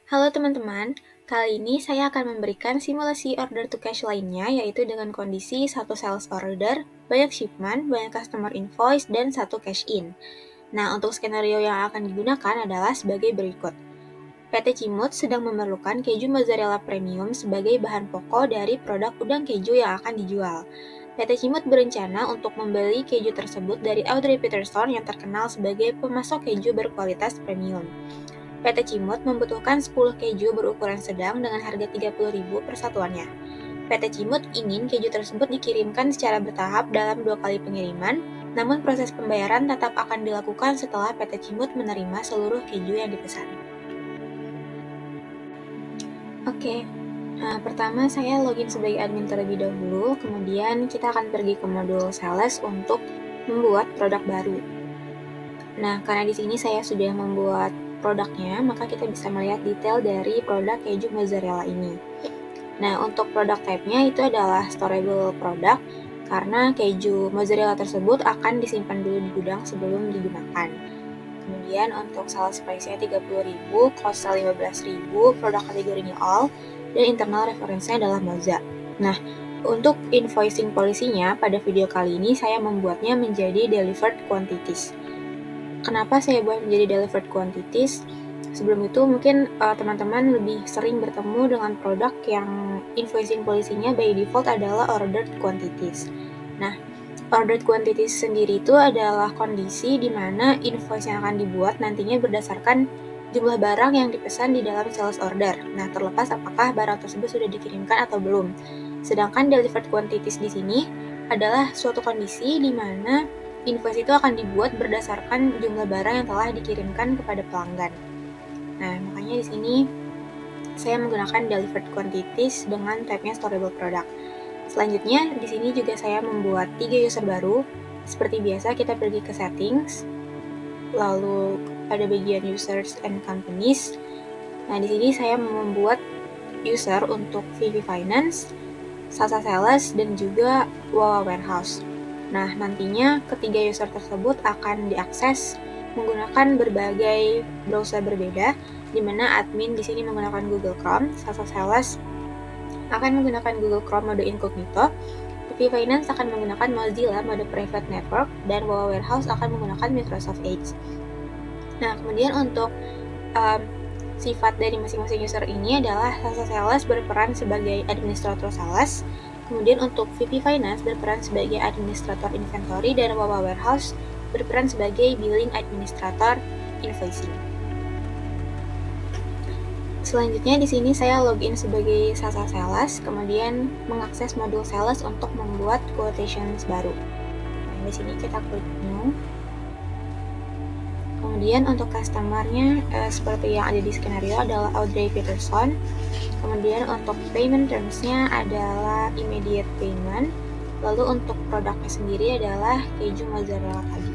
Halo teman-teman, kali ini saya akan memberikan simulasi order to cash lainnya, yaitu dengan kondisi satu sales order, banyak shipment, banyak customer invoice, dan satu cash in. Nah, untuk skenario yang akan digunakan adalah sebagai berikut. PT Cimut sedang memerlukan keju mozzarella premium sebagai bahan pokok dari produk udang keju yang akan dijual. PT Cimut berencana untuk membeli keju tersebut dari Audrey Peterson yang terkenal sebagai pemasok keju berkualitas premium. PT Cimut membutuhkan 10 keju berukuran sedang dengan harga 30.000 per satuannya. PT Cimut ingin keju tersebut dikirimkan secara bertahap dalam 2 kali pengiriman, namun proses pembayaran tetap akan dilakukan setelah PT Cimut menerima seluruh keju yang dipesan. Oke, pertama saya login sebagai admin terlebih dahulu, kemudian kita akan pergi ke modul sales untuk membuat produk baru. Nah, karena di sini saya sudah membuat produknya, maka kita bisa melihat detail dari produk keju mozzarella ini. Nah, untuk produk type-nya itu adalah storable product, karena keju mozzarella tersebut akan disimpan dulu di gudang sebelum digunakan. Kemudian untuk sales price-nya 30.000, cost 15.000, produk kategorinya all, dan internal reference-nya adalah Moza. Nah, untuk invoicing policy-nya, pada video kali ini saya membuatnya menjadi delivered quantities. Kenapa saya buat menjadi delivered quantities? Sebelum itu mungkin teman-teman lebih sering bertemu dengan produk yang invoicing policy-nya by default adalah ordered quantities. Nah, ordered quantities sendiri itu adalah kondisi di mana invoice yang akan dibuat nantinya berdasarkan jumlah barang yang dipesan di dalam sales order. Nah, terlepas apakah barang tersebut sudah dikirimkan atau belum. Sedangkan delivered quantities di sini adalah suatu kondisi di mana invoice itu akan dibuat berdasarkan jumlah barang yang telah dikirimkan kepada pelanggan. Nah, makanya di sini saya menggunakan delivered quantities dengan type-nya storable product. Selanjutnya, di sini juga saya membuat 3 user baru. Seperti biasa, kita pergi ke settings, lalu pada bagian users and companies. Nah, di sini saya membuat user untuk VV Finance, Sasa Sales, dan juga Wawa Warehouse. Nah, nantinya ketiga user tersebut akan diakses menggunakan berbagai browser berbeda, di mana admin di sini menggunakan Google Chrome, Sasa Sales akan menggunakan Google Chrome mode incognito, VP Finance akan menggunakan Mozilla mode private network, dan Wawa Warehouse akan menggunakan Microsoft Edge. Nah, kemudian untuk sifat dari masing-masing user ini adalah Sasa Sales berperan sebagai administrator sales, kemudian untuk VP Finance berperan sebagai administrator inventory, dan Wawa Warehouse berperan sebagai billing administrator invoicing. Selanjutnya di sini saya login sebagai Sasa Sales, kemudian mengakses modul sales untuk membuat quotations baru. Nah, di sini kita klik new. Kemudian untuk customer-nya seperti yang ada di skenario adalah Audrey Peterson. Kemudian untuk payment terms-nya adalah immediate payment. Lalu untuk produknya sendiri adalah keju mozzarella tadi.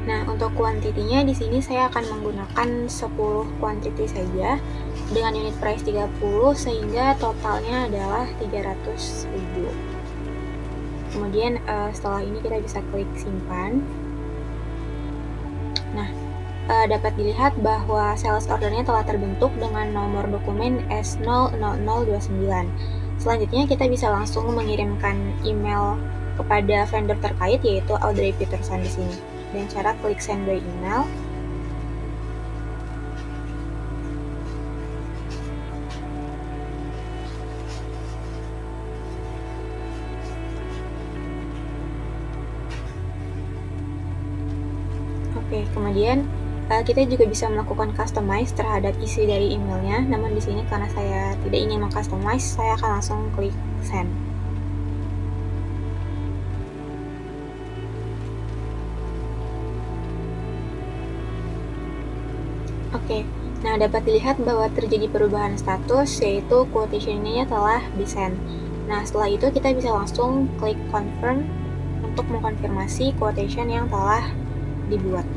Nah, untuk kuantitinya di sini saya akan menggunakan 10 quantity saja dengan unit price 30 sehingga totalnya adalah 300.000. Kemudian setelah ini kita bisa klik simpan. Nah, dapat dilihat bahwa sales ordernya telah terbentuk dengan nomor dokumen S00029. Selanjutnya kita bisa langsung mengirimkan email kepada vendor terkait, yaitu Audrey Peterson di sini. Dan cara klik send by email. Oke, kemudian kita juga bisa melakukan customize terhadap isi dari emailnya. Namun di sini karena saya tidak ingin mengcustomize, saya akan langsung klik send. Oke, nah dapat dilihat bahwa terjadi perubahan status, yaitu quotation-nya telah di-send. Nah, setelah itu kita bisa langsung klik confirm untuk mengkonfirmasi quotation yang telah dibuat.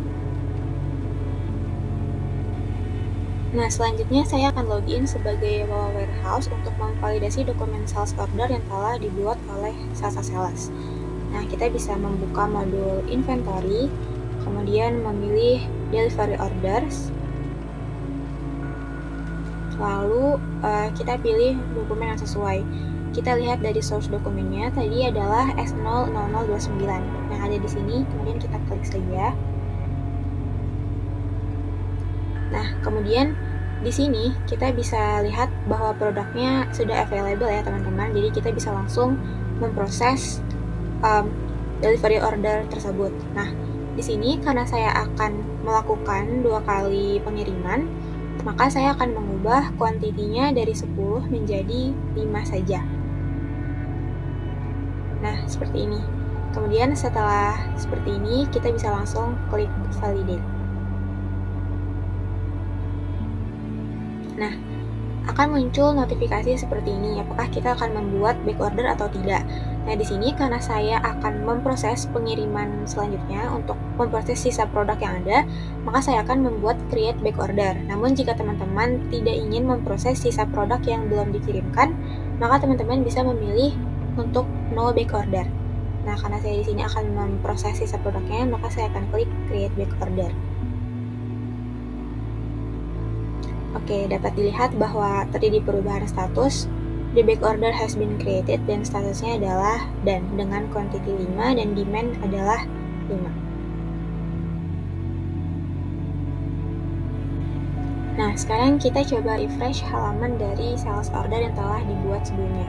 Nah, selanjutnya saya akan login sebagai Wawa Warehouse untuk memvalidasi dokumen sales order yang telah dibuat oleh Sasa Sales. Nah, kita bisa membuka modul inventory, kemudian memilih delivery orders. Lalu kita pilih dokumen yang sesuai. Kita lihat dari source dokumennya tadi adalah S00029. Nah, ada di sini, kemudian kita klik saja. Nah, kemudian di sini kita bisa lihat bahwa produknya sudah available ya teman-teman. Jadi kita bisa langsung memproses delivery order tersebut. Nah, di sini karena saya akan melakukan 2 kali pengiriman, maka saya akan mengubah kuantitinya dari 10 menjadi 5 saja. Nah, seperti ini. Kemudian setelah seperti ini, kita bisa langsung klik validate. Nah, akan muncul notifikasi seperti ini, apakah kita akan membuat back order atau tidak. Nah, di sini karena saya akan memproses pengiriman selanjutnya untuk memproses sisa produk yang ada, maka saya akan membuat create back order. Namun jika teman-teman tidak ingin memproses sisa produk yang belum dikirimkan, maka teman-teman bisa memilih untuk no back order. Nah, karena saya di sini akan memproses sisa produknya, maka saya akan klik create back order. Oke, dapat dilihat bahwa terjadi perubahan status. The back order has been created dan statusnya adalah done dengan quantity 5 dan demand adalah 5. Nah, sekarang kita coba refresh halaman dari sales order yang telah dibuat sebelumnya.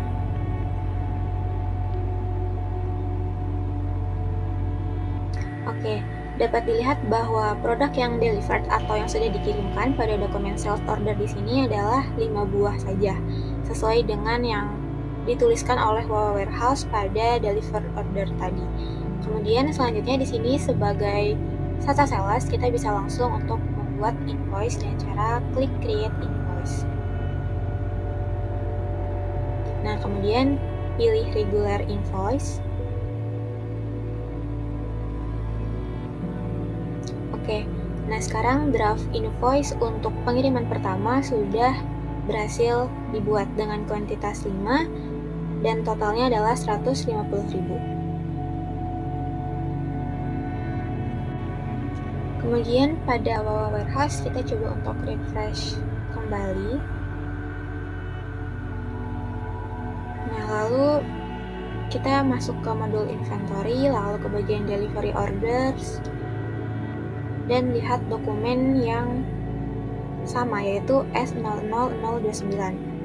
Oke, dapat dilihat bahwa produk yang delivered atau yang sudah dikirimkan pada dokumen sales order di sini adalah 5 buah saja, sesuai dengan yang dituliskan oleh Wawa Warehouse pada deliver order tadi. Kemudian selanjutnya di sini sebagai Sasa Sales kita bisa langsung untuk membuat invoice dengan cara klik create invoice. Nah, kemudian pilih regular invoice. Oke, nah sekarang draft invoice untuk pengiriman pertama sudah berhasil dibuat dengan kuantitas 5 dan totalnya adalah 150.000. Kemudian pada Wawa Warehouse kita coba untuk refresh kembali. Nah, lalu kita masuk ke modul inventory, lalu ke bagian delivery orders, dan lihat dokumen yang sama yaitu S00029.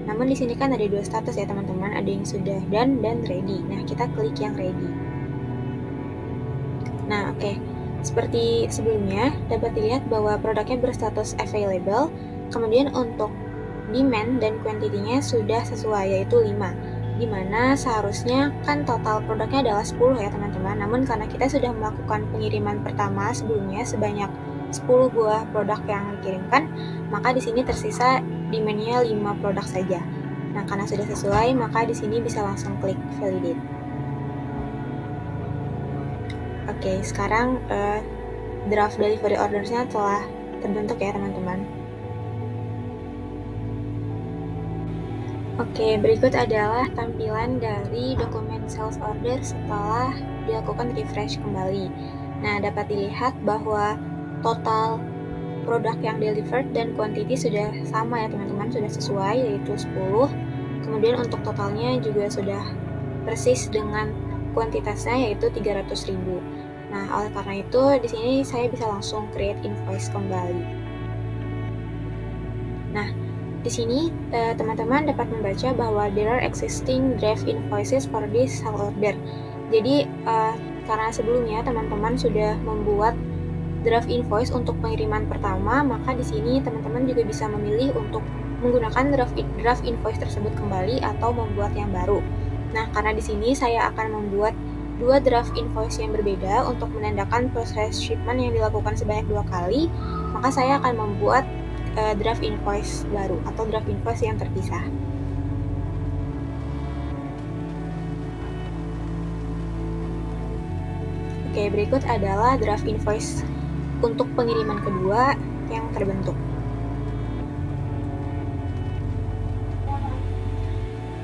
Namun di sini kan ada 2 status ya teman-teman, ada yang sudah done dan ready. Nah, kita klik yang ready. Nah, oke. Seperti sebelumnya, dapat dilihat bahwa produknya berstatus available. Kemudian untuk demand dan quantity-nya sudah sesuai yaitu 5. Dimana seharusnya kan total produknya adalah 10 ya teman-teman. Namun karena kita sudah melakukan pengiriman pertama sebelumnya sebanyak 10 buah produk yang dikirimkan, maka di sini tersisa demand-nya 5 produk saja. Nah, karena sudah sesuai, maka di sini bisa langsung klik validate. Oke, sekarang draft delivery orders-nya telah terbentuk ya teman-teman. Oke, berikut adalah tampilan dari dokumen sales order setelah dilakukan refresh kembali. Nah, dapat dilihat bahwa total produk yang delivered dan quantity sudah sama ya teman-teman, sudah sesuai yaitu 10. Kemudian untuk totalnya juga sudah persis dengan kuantitasnya yaitu 300.000. Nah, oleh karena itu di sini saya bisa langsung create invoice kembali. Nah, di sini teman-teman dapat membaca bahwa there are existing draft invoices for this sales order. Jadi karena sebelumnya teman-teman sudah membuat draft invoice untuk pengiriman pertama, maka di sini teman-teman juga bisa memilih untuk menggunakan draft invoice tersebut kembali atau membuat yang baru. Nah, karena di sini saya akan membuat 2 draft invoice yang berbeda untuk menandakan proses shipment yang dilakukan sebanyak 2 kali, maka saya akan membuat draft invoice baru atau draft invoice yang terpisah. Oke, berikut adalah draft invoice untuk pengiriman kedua yang terbentuk.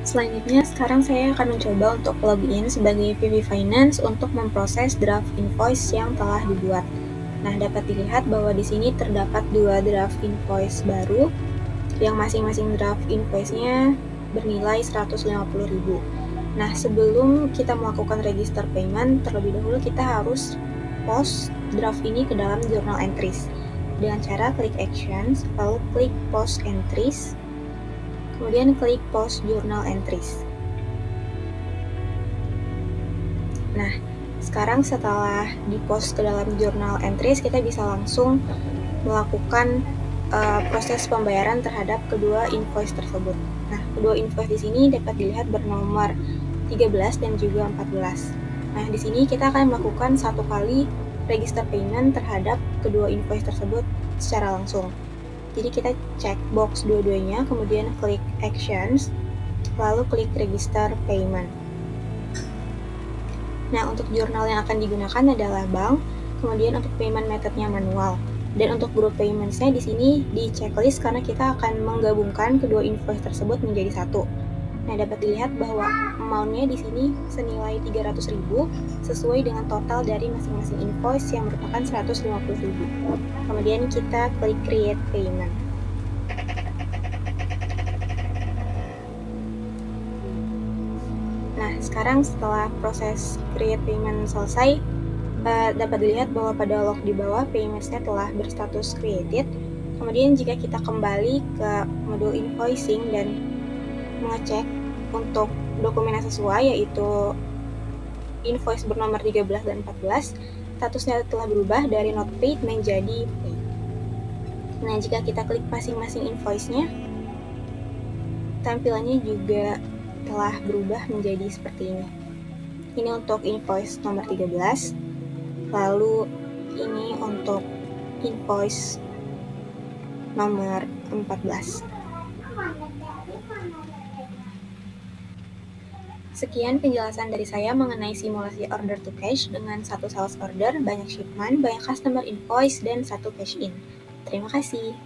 Selanjutnya, sekarang saya akan mencoba untuk login sebagai PB Finance untuk memproses draft invoice yang telah dibuat. Nah, dapat dilihat bahwa di sini terdapat dua draft invoice baru yang masing-masing draft invoice-nya bernilai 150.000. Nah, sebelum kita melakukan register payment, terlebih dahulu kita harus post draft ini ke dalam journal entries dengan cara klik actions, lalu klik post entries, kemudian klik post journal entries. Nah, sekarang setelah di-post ke dalam journal entries, kita bisa langsung melakukan proses pembayaran terhadap kedua invoice tersebut. Nah, kedua invoice di sini dapat dilihat bernomor 13 dan juga 14. Nah, di sini kita akan melakukan satu kali register payment terhadap kedua invoice tersebut secara langsung. Jadi kita cek box dua-duanya, kemudian klik actions, lalu klik register payment. Nah, untuk jurnal yang akan digunakan adalah bank, kemudian untuk payment methodnya manual. Dan untuk group payments-nya di sini di checklist karena kita akan menggabungkan kedua invoice tersebut menjadi satu. Nah, dapat dilihat bahwa amount-nya di sini senilai 300.000 sesuai dengan total dari masing-masing invoice yang merupakan 150.000. Kemudian kita klik create payment. Nah, sekarang setelah proses create payment selesai, dapat dilihat bahwa pada log di bawah payments-nya telah berstatus created. Kemudian jika kita kembali ke modul invoicing dan mengecek untuk dokumen yang sesuai, yaitu invoice bernomor 13 dan 14, statusnya telah berubah dari not paid menjadi paid. Nah, jika kita klik masing-masing invoice-nya, tampilannya juga telah berubah menjadi seperti ini. Ini untuk invoice nomor 13, lalu ini untuk invoice nomor 14. Sekian penjelasan dari saya mengenai simulasi order to cash dengan satu sales order, banyak shipment, banyak customer invoice, dan satu cash in. Terima kasih.